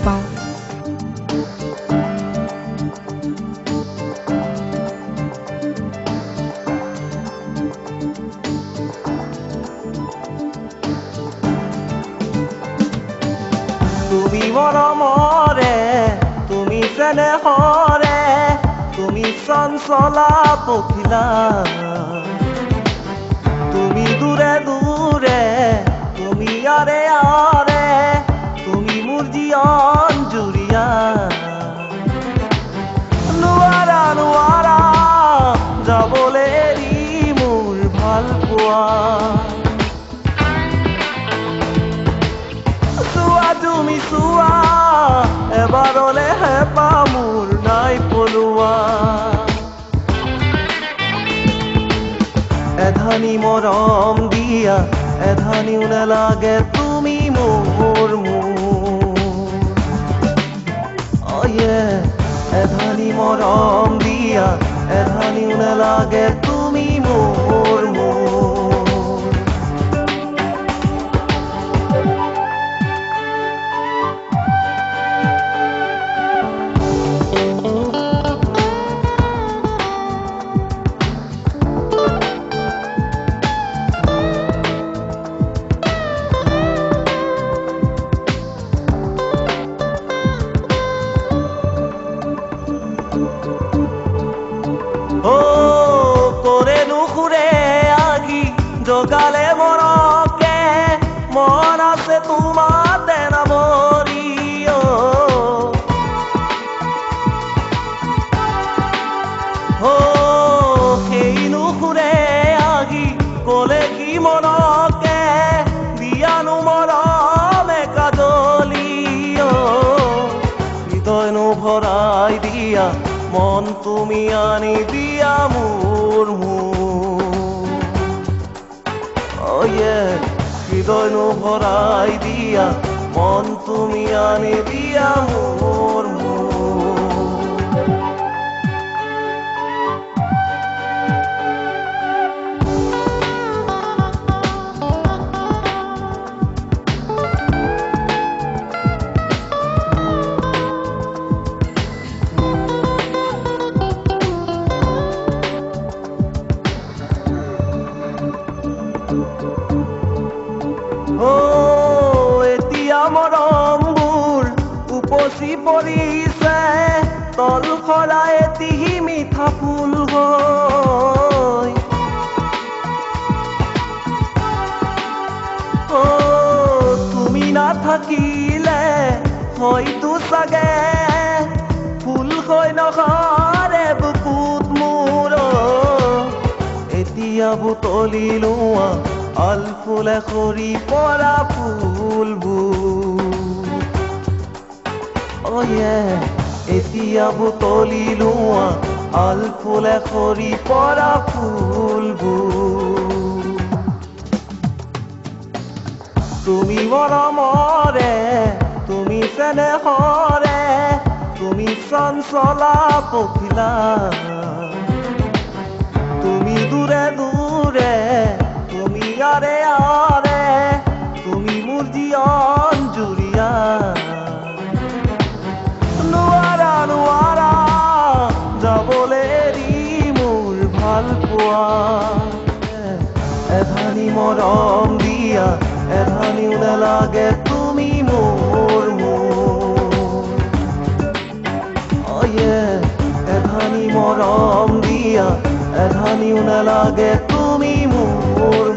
পাওঁ। তুমি মৰমৰে, তুমি চেনেহৰে, তুমি চঞ্চলা পখিলা, তুমি দূৰে দূৰে, তুমি আৰে আৰে, তুমি মোৰ জীৱন জুৰিয়া। নোৱাৰা নোৱাৰা যাবলৈ এৰি মোৰ ভাল পোৱা। তুমি চোৱা এবাৰলে হেঁপাহ মোৰ নাই পলোৱা। এধানি মৰম দিয়া, এধানিও নেলাগে তুমি মোৰ এধানি মৰম দিয়া, এধানিও নেলাগে তুমি মোৰ করে নুখুরে আগি জগালে মরকে মন আছে তোমাতে নামরি। সেই নুখুরে আগি কলে কি মনকে দিয়ানো মরমে কাজলি। হৃদয় নো ভরাই দিয়া মন তুমি আনি দিয়া মোৰ হৃদয় নো ভৰাই দিয়া মন তুমি আনি দিয়া মোৰ এতিয়া মৰমবোৰ উপচি পৰিছে তল খৰা এটিহি মিঠা ফুল হৈ। তুমি নাথাকিলে হয়তো চাগে ফুল হৈ নসৰে বুকুত মোৰ। এতিয়া বুটলি লোৱা আল ফুলে সৰি পৰা ফুলবোৰ। এতিয়া বুটলি লোৱা আল ফুলে সৰি পৰা ফুলবোৰ। তুমি মৰমৰে, তুমি চেনেহৰে, তুমি চঞ্চলা পখিলা, তুমি দূৰে দূৰে, তুমি আৰে আৰে, তুমি মোৰ জীৱন জুৰিয়া। নোৱাৰা নোৱাৰা যাবলৈ এৰি মোৰ ভাল পোৱা। এধানি মৰম দিয়া, এধানিও নেলাগে তুমি মোৰ এধানি মৰম দিয়া, এধানিও নেলাগে তুমি মোৰ